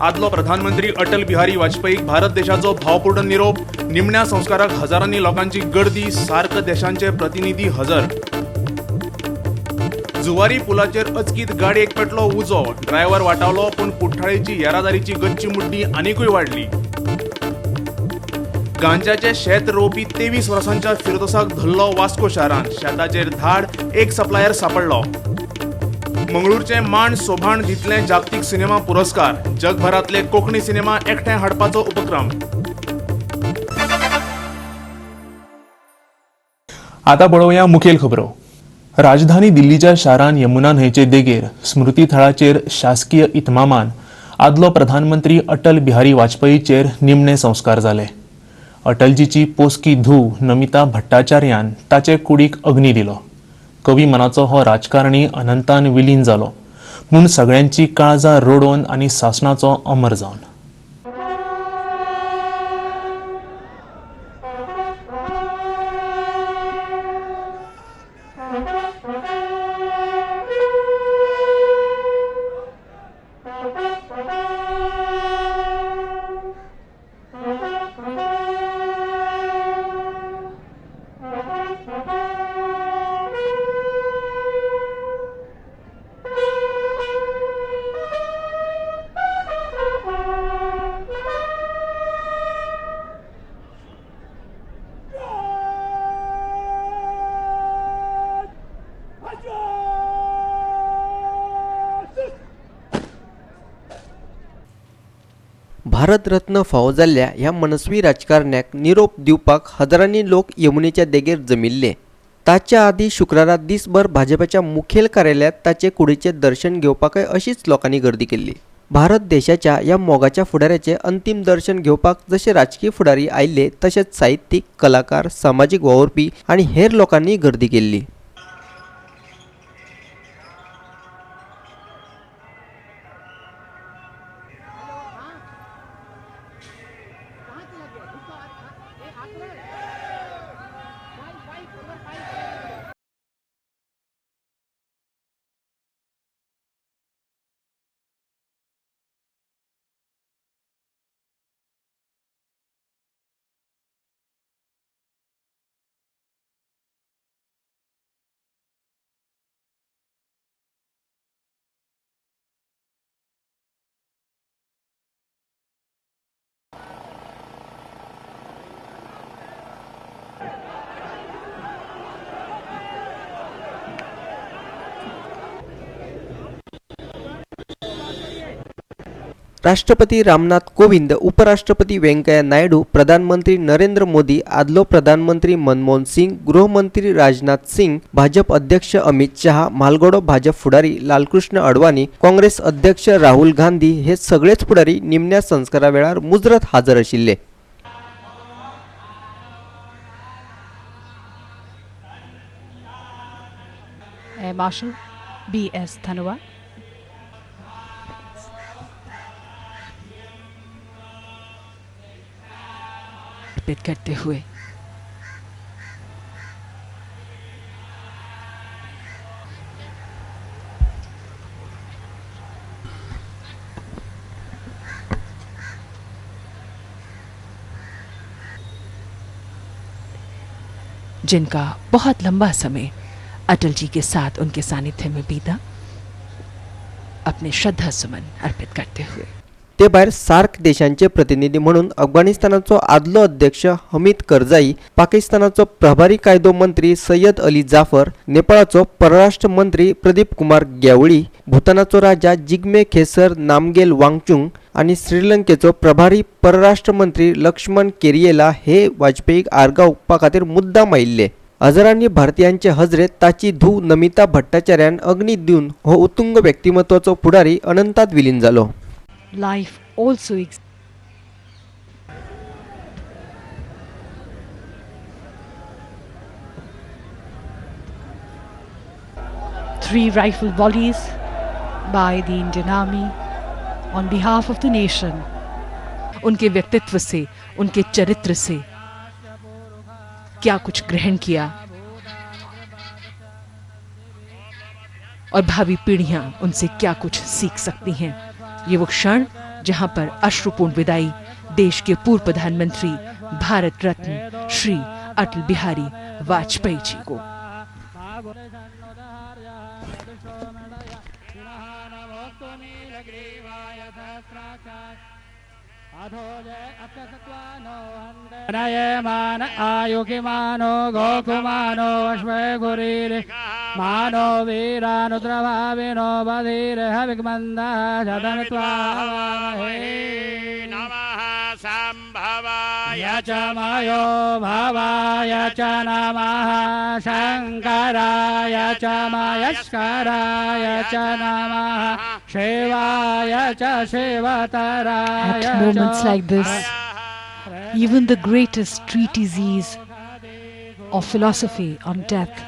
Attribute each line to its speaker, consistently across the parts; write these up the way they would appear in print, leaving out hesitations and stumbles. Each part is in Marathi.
Speaker 1: आदलो प्रधानमंत्री अटल बिहारी वाजपेयीक भारत देशाचो भावपूर्ण निरोप। निमण्या संस्काराक हजारांनी लोकांची गर्दी, सार्क देशांचे प्रतिनिधी हजर। जुवारी पुलाचेर अचकीत गाडयेक पेटलो उजो, ड्रायव्हर वाटावलो पण कुठ्ठाळेची येरादारीची गच्ची मुड्डी आनीकूय वाडली। गांजाचे शेत रोवपी 23 वर्सांच्या फिरदोसाक धरलो वास्को शारांत, शेताचेर धाड, एक सप्लायर सांपडलो। मंगळूरचे मांड सोभाण दितले जागतीक सिनेमा पुरस्कार, जगभरातले कोंकणी सिनेमा एकठांय हाडपाचो उपक्रम।
Speaker 2: आता पळोवया मुखेल खबरो। राजधानी दिल्लीच्या शारान यमुना न्हंयचे देगेर स्मृती थळाचेर शासकीय इतमामान आदलो प्रधानमंत्री अटल बिहारी वाजपेयीचेर निमणे संस्कार जाले। अटलजीची पोसकी धूव नमिता भट्टाचार्यान ताचे कुडीक अग्नी दिलो। कवी मनाचो हो राजकारणी अनंतान विलीन जालो, पूण सगळ्यांची काळजां रोडोवन आनी सासणाचो अमर जावन।
Speaker 3: भारतरत्न फावो जाल्ल्या ह्या मनस्वी राजकारण्याक निरोप दिवपाक हजारांनी लोक यमुनेच्या देगेर जमिल्ले। ताच्या आदी शुक्रारा दिसभर भाजपाच्या मुखेल कार्यालयात ताचे कुडीचे दर्शन घेवपाकय अशीच लोकांनी गर्दी केल्ली। भारत देशाच्या ह्या मोगाच्या फुडाऱ्याचे अंतिम दर्शन घेवपाक जसे राजकीय फुडारी आयिल्ले तसेच साहित्यीक, कलाकार, सामाजिक वावुरपी आनी हेर लोकांनी गर्दी केल्ली। राष्ट्रपती रामनाथ कोविंद, उपराष्ट्रपती व्यंकय्या नायडू, प्रधानमंत्री नरेंद्र मोदी, आदलो प्रधानमंत्री मनमोहन सिंग, गृहमंत्री राजनाथ सिंग, भाजप अध्यक्ष अमित शहा, म्हालगडो भाजप फुडारी लालकृष्ण अडवाणी, काँग्रेस अध्यक्ष राहुल गांधी हे सगळेच फुडारी निमण्या संस्कारा वेळार मुजरत हाजर आशिल्ले।
Speaker 4: Marshal B.S. धनोआ, अर्पित करते हुए जिनका बहुत लंबा समय अटल जी के साथ उनके सानिध्य में बीता, अपने श्रद्धा सुमन अर्पित करते हुए।
Speaker 3: ते भायर सार्क देशांचे प्रतिनिधी म्हणून अफगाणिस्तानाचो आदलो अध्यक्ष हमीद करजाई, पाकिस्तानाचो प्रभारी कायदो मंत्री सय्यद अली जाफर, नेपाळाचो परराष्ट्र मंत्री प्रदीप कुमार ग्यावळी, भूतानाचो राजा जिग्मे खेसर नामगेल वांगचुक आणि श्रीलंकेचो प्रभारी परराष्ट्र मंत्री लक्ष्मण केरियेला हे वाजपेयीक आर्गां ओंपपा खातीर मुद्दाम आयिल्ले। हजारांनी भारतीयांचे हजरेत ताची धूव नमिता भट्टाचार्यान अग्नी दिवन हो उत्तुंग व्यक्तिमत्वाचो फुडारी अनंतात विलीन जालो।
Speaker 4: Life also exists. Three rifle volleys by the Indian Army on behalf of the nation. उनके व्यक्तित्व से, उनके चरित्र से क्या कुछ ग्रहण किया और भावी पीढ़ियां उनसे क्या कुछ सीख सकती हैं। ये वो क्षण जहां पर अश्रुपूर्ण विदाई देश के पूर्व प्रधानमंत्री भारत रत्न श्री अटल बिहारी वाजपेयी जी को।
Speaker 5: मान आयुकिमानो गोकुमानो अश्वगुरीरे मानो वीरानुद्रभाविनो बधीर हविग्मन्दा शतनत्वामहे नमः संभवाय च मयो भवाय च नमः शङ्कराय च मयस्कराय च नमः शिवाय च शिवतराय
Speaker 4: At moments like this, even the greatest treatises of philosophy on death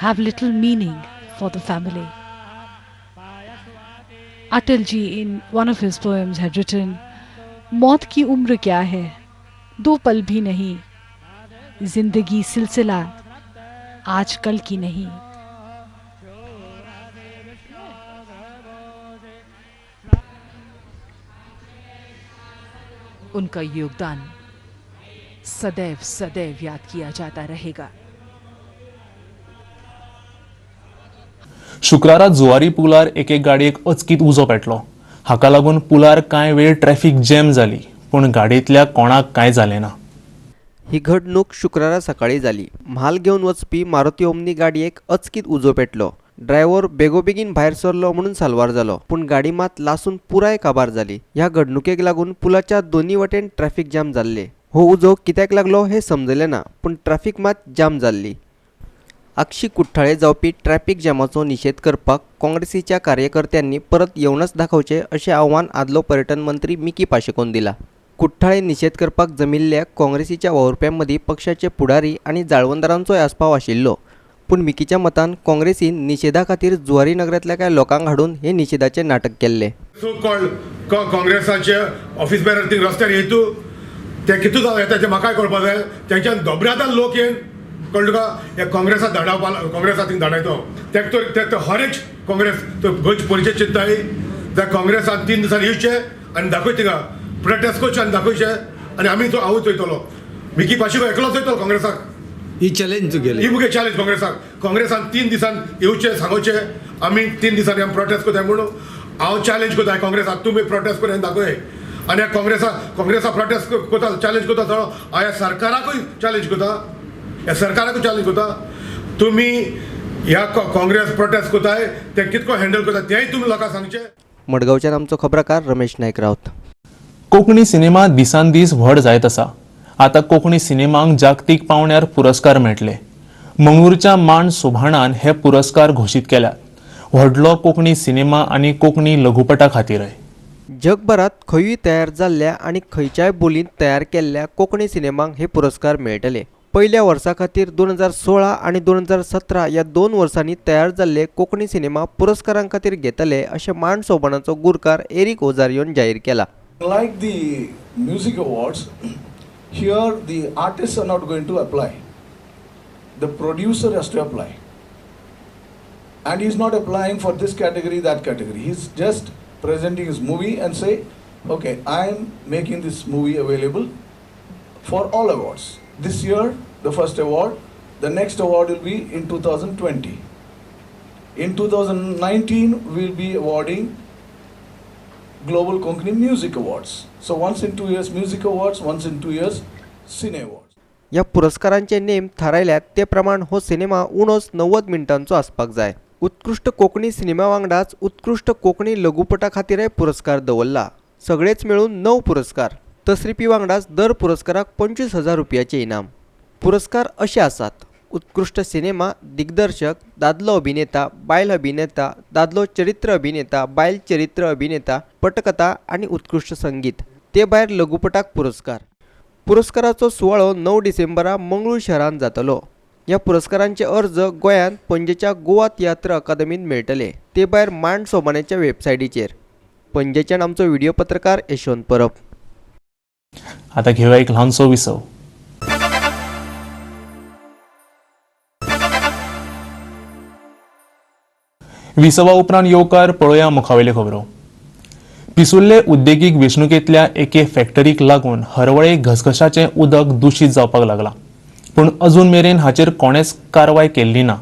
Speaker 4: have little meaning for the family. Atalji, in one of his poems, had written, "मौत की उम्र क्या है, 2 पल भी नहीं, जिंदगी सिलसिला आज कल की नहीं." उनका योगदान सदैव सदैव याद किया जाता रहेगा।
Speaker 2: शुक्रारा जुवारी पुलार एक गाडयेक अचकीत उजो पेटलो। हाका लागून पुलार कांय वेळ ट्रॅफिक जॅम जाली, पूण गाडयेंतल्या कोणाक कांय जालें ना।
Speaker 3: ही घडणूक शुक्रारा सकाळी जाली। म्हाल घेवन वचपी मारुती ओमनी गाडयेक अचकीत उजो पेटलो। ड्रायव्हर बेगोबेगीन भायर सरलो म्हणून साल्वार जालो, पूण गाडी मात लासून पुराय काबार जाली। ह्या घडणुकेक लागून पुलाच्या दोन्ही वटेन ट्रॅफिक जाम जाल्ले। हो उजो कित्याक लागलो हे समजलें ना, पूण ट्रॅफिक मात जाम जाल्ली। आक्षी कुठ्ठाळे जावपी ट्रॅफिक जॅमाचो निशेध करपाक काँग्रेसीच्या कार्यकर्त्यांनी परत येवनच दाखवचे अशें आव्हान आदलो पर्यटन मंत्री मिकी पाशेकोन दिला। कुठ्ठाळे निशेध करपाक जमिल्ल्या काँग्रेसीच्या वावुरप्यां मदीं पक्षाचे फुडारी आनी जाळवंदारांचोय आस्पाव आशिल्लो, पूण मिकीच्या मतान काँग्रेसीन निशेधा खातीर जुवारी नगरांतल्या कांय लोकांक हाडून हे निशेधाचे नाटक केल्ले।
Speaker 6: सो कॉल्ड काँग्रेसाचे ऑफिस बेरर थिंग रस्त्यार येतू ते कितू जाव येता ते म्हाकाय कळपाक जाय। तेंच्यान दोबऱ्यातान लोक येवन कळ्ळें तुका हे काँग्रेसाक धाडावपा काँग्रेसाक थिंग धाडायतो ते हर एक काँग्रेस तो गोंयचे परिचय चिंत्ताय त्या काँग्रेसान 3 दिसांनी येवचे आनी दाखय थिंगा प्रोटेस्ट करचे आनी दाखयचे आनी आमी तो हांवूच वयतलो। मिकी पाशिको एकलोच वयतलो काँग्रेसाक।
Speaker 7: ही चॅलेंज तुगेली,
Speaker 6: ही मुगे चॅलेंज काँग्रेसान 3 दिसान येवचे सांगोचे आमी 3 दिसांनी आमी प्रोटेस्ट कोताय म्हणून हांव चॅलेंज कोताय काँग्रेसाक तुमी प्रोटेस्ट करून दाखय। आनी काँग्रेसा प्रोटेस्ट कोता चॅलेंज कोता तो हांव ह्या सरकाराकूय चॅलेंज कोता तुमी ह्या काँग्रेस प्रोटेस्ट कोताय ते कितको हँडल कोता तेंय तुमी लोकांक सांगचे।
Speaker 3: मडगांवच्यान आमचो खबराकार रमेश नायक रावत।
Speaker 2: कोंकणी सिनेमा दिसान दीस व्हड जायत आसा। आता कोंकणी सिनेमांक जागतीक पावंड्यार पुरस्कार मेळटले। मंगळूरच्या मान सोभाणान हे पुरस्कार घोशीत केल्यात। व्हडलो कोंकणी सिनेमा आनी कोंकणी लघुपटा खातीरय।
Speaker 3: जगभरात खंयूय तयार जाल्ल्या आनी खंयच्याय बोलींत तयार केल्ल्या कोंकणी सिनेमांक हे पुरस्कार मेळटले। पहिल्या वर्सा खातीर 2016 आनी 2017 ह्या 2 वर्सांनी तयार जाल्ले कोंकणी सिनेमा पुरस्कारां खातीर घेतले अशें मान सोभाणाचो गुरकार एरिक ओजारियोन जाहीर केला।
Speaker 8: Like the music awards, here the artists are not going to apply. The producer has to apply. And he's not applying for this category, that category. He's just presenting his movie and say, okay, I'm making this movie available for all awards. This year, the first award, the next award will be in 2020. In 2019, we'll be awarding Global Konkani Music Awards. So once in 2 years Music Awards, once in 2 years Cine Awards.
Speaker 3: या पुरस्कारांचे नेम थारायल्यात ते प्रमाण हो सिनेमा उणोच 90 मिनटांचो आसपाक जाय। उत्कृष्ट कोंकणी सिनेमा वांगडाच उत्कृष्ट कोंकणी लघुपटा खातीरय पुरस्कार दवरला। सगळेच मेळून 9 पुरस्कार। तसरिपी वांगडाच दर पुरस्काराक 25,000 रुपयाचे इनाम। पुरस्कार अशे आसात: उत्कृष्ट सिनेमा, दिग्दर्शक, दादलो अभिनेता, बायल अभिनेता, दादलो चरित्र अभिनेता, बायल चरित्र अभिनेता, पटकथा आणि उत्कृष्ट संगीत। ते भायर लघुपटाक पुरस्कार। पुरस्काराचो सुवाळो 9 डिसेंबरा मंगळूर शहरांत जातलो। ह्या पुरस्कारांचे अर्ज गोंयांत पणजेच्या गोवा तियात्र अकादमींत मेळटले। ते भायर मान सोबाण्याच्या वेबसायटीचेर। पणजेच्यान आमचो व्हिडिओ पत्रकार यशवंत परब।
Speaker 2: आता घेऊया एक ल्हानसो विसव। विसवा उपरांत येवकार पळोवया मुखावेल्यो खबरो। पिसुल्ले उद्देगीक वेंचणुकेंतल्या एके फॅक्टरीक लागून हरवळे घसघशाचें उदक दूषित जावपाक लागला, पूण अजून मेरेन हाचेर कोणेच कारवाय केल्ली ना.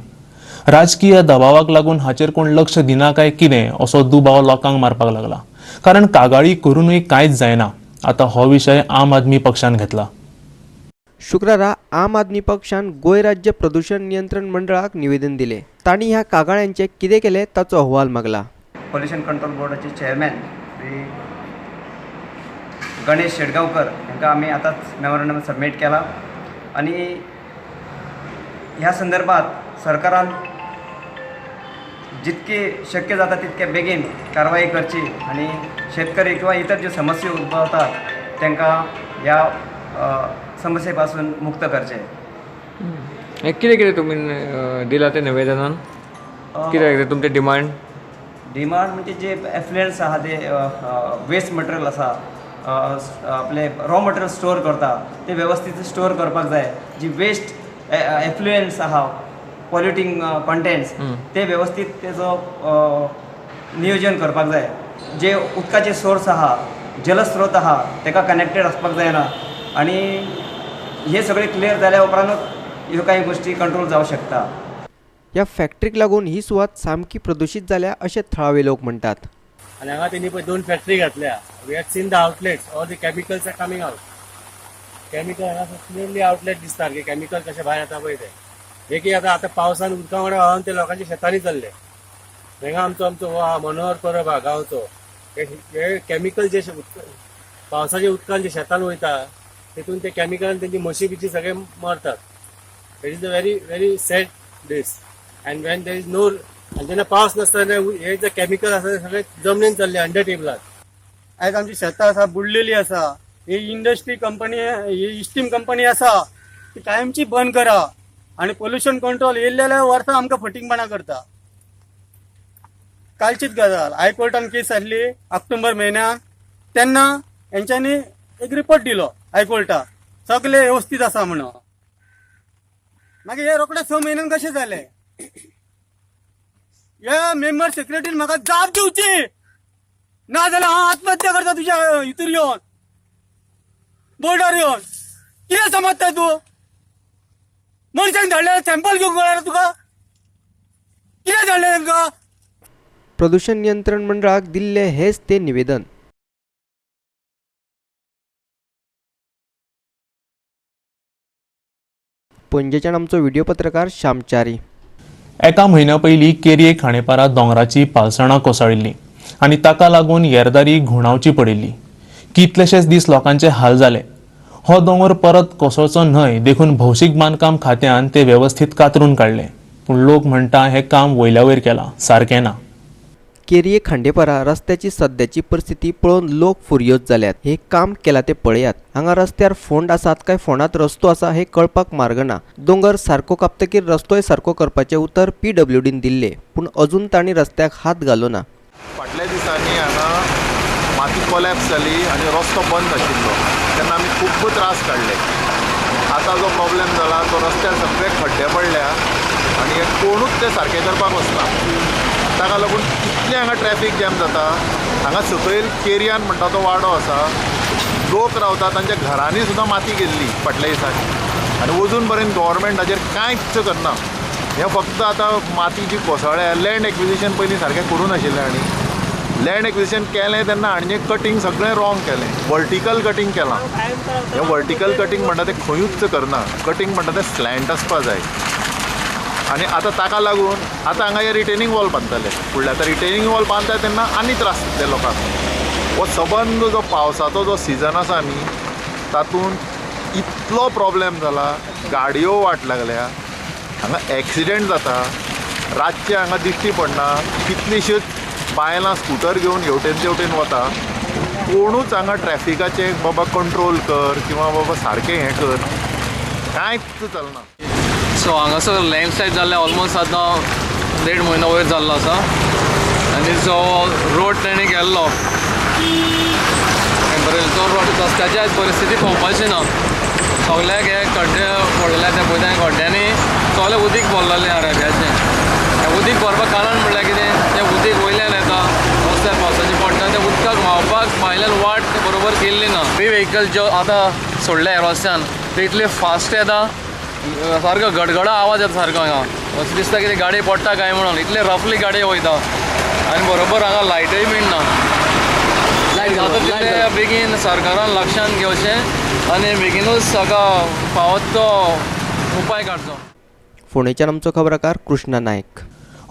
Speaker 2: राजकीय दबावाक लागून हाचेर कोण लक्ष दिना काय कितें असो दुबाव लोकांक मारपाक लागला. कारण कागाळी करूनय कांयच जायना. आता हो विशय आम आदमी पक्षान घेतला.
Speaker 3: शुक्रारा आम आदमी पक्षान गोंय राज्य प्रदूषण नियंत्रण मंडळाक निवेदन दिले. तांणी ह्या कागाळ्यांचे कितें केले ताचो अहवाल मागला.
Speaker 7: पोल्युशन कंट्रोल बोर्डाचे चेअरमॅन श्री गणेश शेडगांवकर हांकां आमी आतांच मेमोरंडम सबमीट केला आणि ह्या संदर्भात सरकारान जितके शक्य जाता तितके बेगीन कारवाई करची आणि शेतकरी किंवा इतर ज्यो समस्या उद्भवतात तांकां ह्या समस्ये पासून मुक्त करचे.
Speaker 9: कितें कितें तुमी दिला ते निवेदनान कितें तुमचे डिमांड
Speaker 7: म्हणजे जे एफ्लुएंट्स आहा ते वेस्ट मटेरियल आसा आपले रॉ मटेरियल स्टोर करता ते व्यवस्थित स्टोर करपाक जाय. जी वेस्ट एफ्लुएंट्स आहा पॉल्युटिंग कंटेंट्स ते व्यवस्थित तेजो नियोजन करपाक जाय. जे उदकाचे सोर्स आहा जलस्रोत आहा तेका कनेक्टेड आसपाक जायना आणि हे सगळे क्लियर जाल्या उपरांतूच ह्यो काही गोष्टी कंट्रोल जावं शकता.
Speaker 3: ह्या फॅक्टरीक लागून ही सुवात सामकी प्रदूषित जाल्या अशे थळावे लोक म्हणटात.
Speaker 5: आणि हांगा तेणी पळय 2 फॅक्टरी घातल्या. We have seen the outlets all the chemicals are coming out. Chemical हांगा क्लियरली आउटलेट दिसतात की केमिकल कशे भायर येता पळय ते. देखीक आता पावसान उदका वांगडा व्हांवन ते लोकांच्या शेतांनी चल्ले. हांगा आमचो मनोहर परब आहा गांवचो. हे केमिकल जे पावसाच्या उदकान जे शेतान वयता तितून ते केमिकल तेंची म्हशी बिची सगळे मरतात. It is a very very sad these. And when there is no जेन्ना पावस नासता हे जे केमिकल आसा ते सगळे जमनीन चल्ले अंडर टेबलात. आयज आमची शेतां आसा बुडलेली आसा. ही इंडस्ट्री कंपनी ही इस्टीम कंपनी आसा ती कायमची बंद करा आणि पोल्युशन कंट्रोल येयल्ल्या वर्सां आमकां फटींगपणां करता. कालचीच गजाल हायकोर्टान केस आसली ऑक्टोबर म्हयन्यात तेन्ना हेंच्यांनी एक रिपोर्ट दिलो हायकोर्टाक सगळे व्यवस्थित आसा म्हणून. मागीर हे रोखडे 6 म्हयन्यान कशें जालें. ह्या मेंबर सेक्रेटरीन म्हाका जाप दिवची ना जाल्यार हांव आत्महत्या करता तुज्या हितूर येवन बोर्डार येवन. कितें समजता तूं. मनशांक धाडलें सॅम्पल घेवंक कळना तुका. कितें धाडलें तांकां.
Speaker 3: प्रदूषण नियंत्रण मंडळाक दिल्ले हेच ते निवेदन. पणजेच्यान आमचो व्हिडिओ पत्रकार श्यामचारी.
Speaker 2: एका म्हयन्या पयलीं केरये खांडेपारा दोंगराची पालसणां कोसळिल्ली आनी ताका लागून येरादारी घुणावची पडिल्ली. कितलेशेच दीस लोकांचे हाल जाले. हो दोंगर परत कोसळचो न्हय देखून भौशीक बांदकाम खात्यान ते वेवस्थीत कातरून काडले. पूण लोक म्हणटा हें काम वयल्या वयर केलां, सारकें ना.
Speaker 3: केरये खांडेपारा रस्त्याची सद्याची परिस्थिती पळोवन लोक फुर्योज जाल्यात. हे काम केला ते पळयात. हांगा रस्त्यार फोंड आसात काय फोंडात रस्तो आसा हे कळपाक मार्ग ना. दोंगर सारको कापतकीर रस्तोय सारको करपाचे उतर PWDन दिल्ले, पूण अजून तांणी रस्त्याक हात घालूना.
Speaker 10: फाटल्या दिसांनी हांगा माती कोलॅप्स जाली आनी रस्तो बंद आशिल्लो तेन्ना आमी खूब त्रास काडले. आतां जो प्रॉब्लेम जाला तो रस्त्यार सगळे खड्डे पडल्या आनी हे कोणूच ते सारके करपाक वचना. ताका लागून कितले हांगा ट्रॅफीक जॅम जाता. हांगा सकयल केरयान म्हणटा तो वाडो आसा. लोक रावता तांच्या घरांनी सुद्दां माती गेल्ली फाटल्या दिसांनी आनी अजून पर्यंत गव्हर्मेंट हाचेर कांयच करना. हें फक्त आतां माती जी कोसळ्ळ्या लँड एक्विजिशन पयलीं सारकें करूं नाशिल्लें आनी लँड एक्विजिशन केलें तेन्ना आनी कटींग सगळें रॉंग केलें. वर्टिकल कटींग केलां. हें वर्टिकल कटींग म्हणटा तें खंयूच करना. कटींग म्हणटा तें स्लँट आसपा जाय. आनी आतां ताका लागून आतां हांगा हे रिटेनिंग वॉल बांदतले. फुडल्या आतां रिटेनिंग वॉल बांदता तेन्ना आनी त्रास जातले लोकांक. हो सबंद जो पावसाचो जो सिजन आसा न्ही तातूंत इतलो प्रॉब्लेम जाला. गाडयो वाट लागल्या. हांगा एक्सिडेंट जाता. रातचे हांगा दिश्टी पडना. कितलींशींच बायलां स्कुटर घेवन हेवटेन तेवटेन वता. कोणूच हांगा ट्रॅफिकाचें बाबा कंट्रोल कर किंवा बाबा सारकें हें कर कांयच चलना.
Speaker 9: सो हांगासर लँडस्लायड जाल्ले ऑलमोस्ट आतां 1.5 म्हयनो वयर जाल्लो आसा. आनी जो रोड तेणी गेल्लो तो रोड रस्त्याची आयज परिस्थिती पळोवपाची ना. सगळ्याक हे खड्डे पडलेले ते पळयता. खड्ड्यांनी सगळें उदीक भरलेलें आरब्याचें. हें उदीक भरपाक कारण म्हणल्यार कितें तें उदीक वयल्यान येता रस्त्यार पावसाचें पडटा तें उदक उदकाक व्हांवपाक भायल्यान वाट बरोबर केल्ली ना. व्हेकल ज्यो आतां सोडल्या ह्या रस्त्यान ते इतले फास्ट येता, सारको गडगडा आवाज येता सारको. हांगा अशें दिसता की ती गाडी पडटा काय म्हणून, इतले रफली गाडी वयता आनी बरोबर हांगा लायटय मिळना. आतां तितले बेगीन सरकारान लक्षांत घेवचें आनी बेगीनूच हाका फावत तो उपाय काडचो.
Speaker 3: फोंडेच्यान आमचो खबराकार कृष्णा नायक.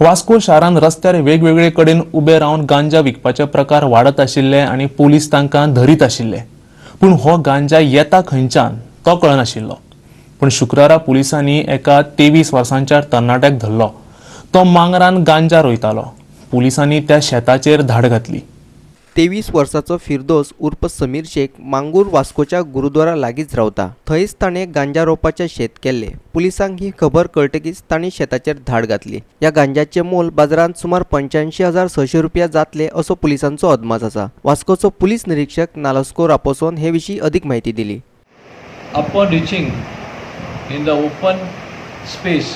Speaker 2: वास्को शारान रस्त्यार वेगवेगळे कडेन उबे रावन गांजा विकपाचे प्रकार वाडत आशिल्ले आनी पोलीस तांकां धरीत आशिल्ले. पूण हो गांजा येता खंयच्यान तो कळनाशिल्लो. पूण शुक्रारा पुलिसांनी एका 23 वर्सांच्या तरणाट्याक धरलो. तो मांगरान गांजा रोयतालो. पुलिसांनी त्या शेताचेर धाड घातली.
Speaker 3: 23 वर्साचो फिरदोस उर्फ समीर शेख मांगूर वास्कोच्या गुरुद्वारा लागींच रावता. थंयच ताणें गांजा रोवपाचें शेत केल्लें. पुलिसांक ही खबर कळटकीच तांणी शेताचेर धाड घातली. या गांजाचें मोल बाजारांत सुमार 85,600 रुपया जातले असो पुलिसांचो अदमास आसा. वास्कोचो पुलीस निरीक्षक नालस्को रापोसोन हे विशीं अदीक म्हायती दिली.
Speaker 11: Upon reaching in the open space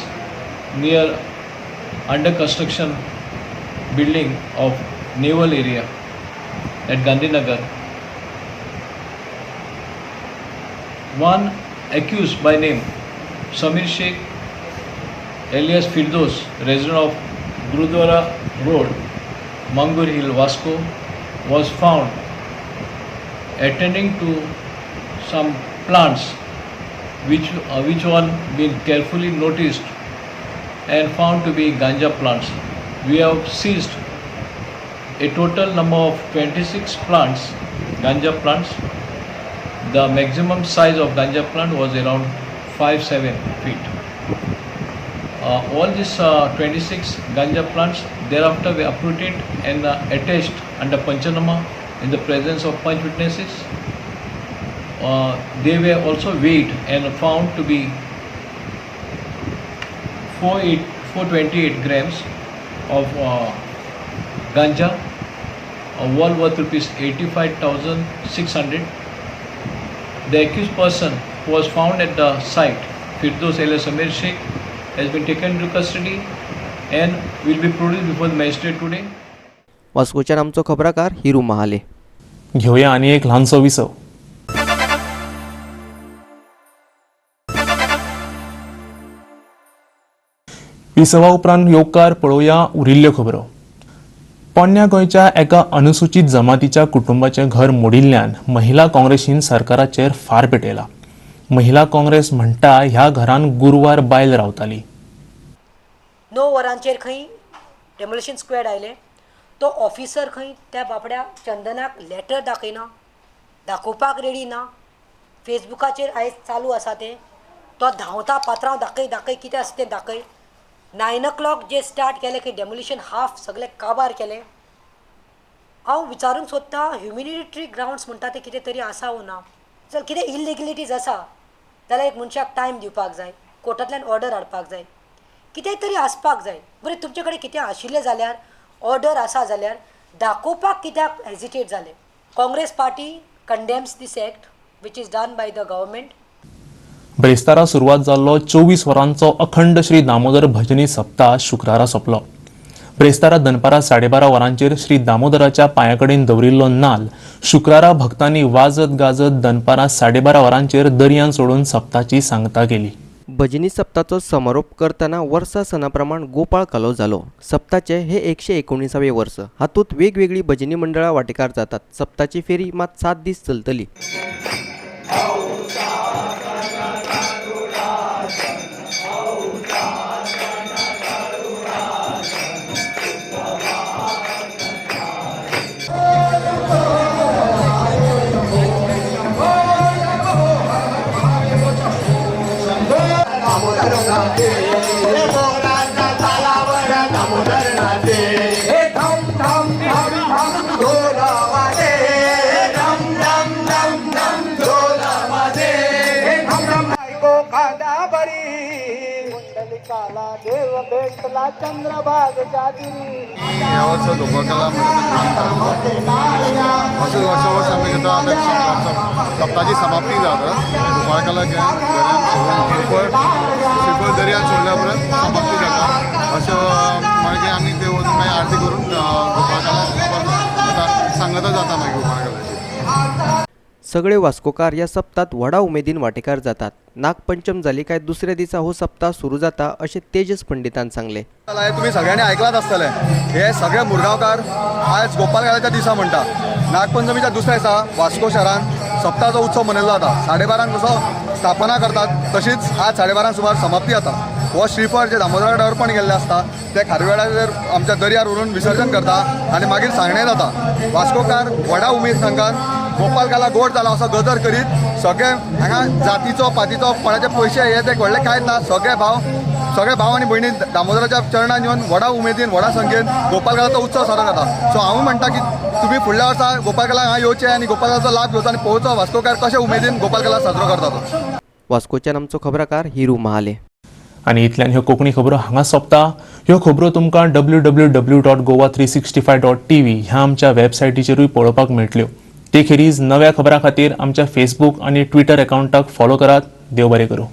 Speaker 11: near under construction building of naval area at Gandhinagar, one accused by name Samir Sheikh alias Firdos, resident of Gurudwara Road, Mangur Hill, Vasco, was found attending to some plants which one been carefully noticed and found to be ganja plants. We have seized a total number of 26 plants, ganja plants. The maximum size of ganja plant was around 5-7 feet. All these 26 ganja plants thereafter were uprooted and attached under Panchanama in the presence of Panch witnesses. They were also weighed and found to be 428 grams of ganja, a wall worth rupees 85,600. The accused person who was found at the site, Firdos alias Samir Sheikh, has been taken into custody and will be produced before the magistrate today.
Speaker 3: वास्कोच्यान आमचो खबराकार हिरू महाले.
Speaker 2: घेऊया आनी एक ल्हानसो विसव. विसवा उपरांत येवकार पळोवया उरिल्ल्यो खबरो. पोन्न्या गोंयच्या एका अनुसूचित जमातीच्या कुटुंबाचें घर मोडिल्ल्यान महिला काँग्रेसीन सरकाराचेर फार पेटयला. महिला काँग्रेस म्हणटा ह्या घरान गुरुवार बायल रावताली.
Speaker 12: 9 वरांचेर खंय डेमोलिशन स्क्वॅड आयले. तो ऑफिसर खंय त्या बाबड्या चंदनाक लेटर दाखयना, दाखोवपाक रेडी ना. फेसबुकाचेर आयज चालू आसा तें. तो धांवता पात्रांव दाखय कितें आसा तें दाखय. 9 o'clock जे स्टार्ट केलें की डेमोलिशन हाफ सगळे काबार केलें. हांव विचारूंक सोदतां ह्युमॅनिटेरियन ग्रावंड्स म्हणटा ते कितें तरी आसा वो ना. जर कितें इलिगलिटीज आसा जाल्यार एक मनशाक टायम दिवपाक जाय, कोर्टांतल्यान ऑर्डर हाडपाक जाय, कितेंय तरी आसपाक जाय. बरें तुमचे कडेन कितें आशिल्लें जाल्यार ऑर्डर आसा जाल्यार दाखोवपाक कित्याक हेजिटेट जालें. Congress party condemns this act which is done by the government.
Speaker 2: ब्रेस्तारा सुरवात जाल्लो 24 वरांचो अखंड श्री दामोदर भजनी सप्ताह शुक्रारा सोंपलो. ब्रेस्तारा दनपारा 12:30 वरांचेर श्री दामोदराच्या पांयाकडेन दवरिल्लो नाल शुक्रारा भक्तांनी वाजत गाजत दनपारा 12:30 वरांचेर दर्यान सोडून सप्ताची सांगता केली.
Speaker 3: भजनी सप्ताचो समारोप करतना वर्सा सना प्रमाण गोपाळ कालो जालो. सप्ताचे हे 119वे वर्स. हातूंत वेगवेगळी भजनी मंडळां वांटेकार जातात. सप्ताची फेरी मात 7 दीस चलतली.
Speaker 10: ह्या वर्सा धोपाकाला अशें वर्स आमी सप्ताची समाप्ती जाता. धोपाकाला श्रीफळ दर्यान सोडल्या उपरांत समाप्ती जाता. अशें मागीर आमी ते मागीर आरती करून धोपाकाला सांगता सांगता जाता मागीर गोपाळकालाची.
Speaker 3: सगळे वास्कोकार या सप्तात व्हडा उमेदीन वांटेकार जातात. नागपंचम जाली काय दुसऱ्या दिसा हो सप्ताह सुरू जाता अशें तेजस पंडितान सांगले.
Speaker 13: तुम्ही सगळ्यांनी ऐकलाच आसतले, हे सगळे मुरगांवकार आयज गोपालकालाच्या दिसा म्हणटा. नागपंचमीच्या दुसऱ्या दिसा वास्को शहरान सप्ताहाचो उत्सव मनयलो जाता. 12:30 कसो स्थापना करतात, तशीच आज 12:30 सुमार समाप्ती जाता. हो श्रीफळ जे दामोदराकडे अर्पण केल्लें आसता ते खारवेळाचेर आमच्या दर्यार व्हरून विसर्जन करता आनी मागीर सांगणें जाता. वास्कोकार व्हडा उमेद सांगान गोपालकाला गोड जाला असो गजर करीत सगळे हांगा जातीचो पातीचो कोणाचे पयशे हे ते व्हडले कांयच ना. सगळे भाव आनी भयणी दामोदराच्या चरणान येवन व्हडा उमेदीन व्हडा संख्येन गोपालकालाचो उत्सव साजरो जाता. सो हांव म्हणटा की तुम्ही फुडल्या वर्सा गोपालकाला हांगा येवचे आनी गोपालकालाचो लाभ घेवचो आनी पळोवचो वास्कोकार कशे उमेदीन गोपालकाला साजरो करतात.
Speaker 3: वास्कोच्यान आमचो खबराकार हिरू महाले.
Speaker 2: आनी इतल्यान ह्यो कोंकणी खबरो हांगा सोंपता. ह्यो खबरो तुमकां www.goa365.tv ह्या आमच्या वेबसायटीचेरूय पळोवपाक मेळटल्यो. ते खेरीज नव्या खबरां खातीर आमच्या फेसबूक आनी ट्विटर अकाउंटाक फॉलो करात. देव बरें करूं.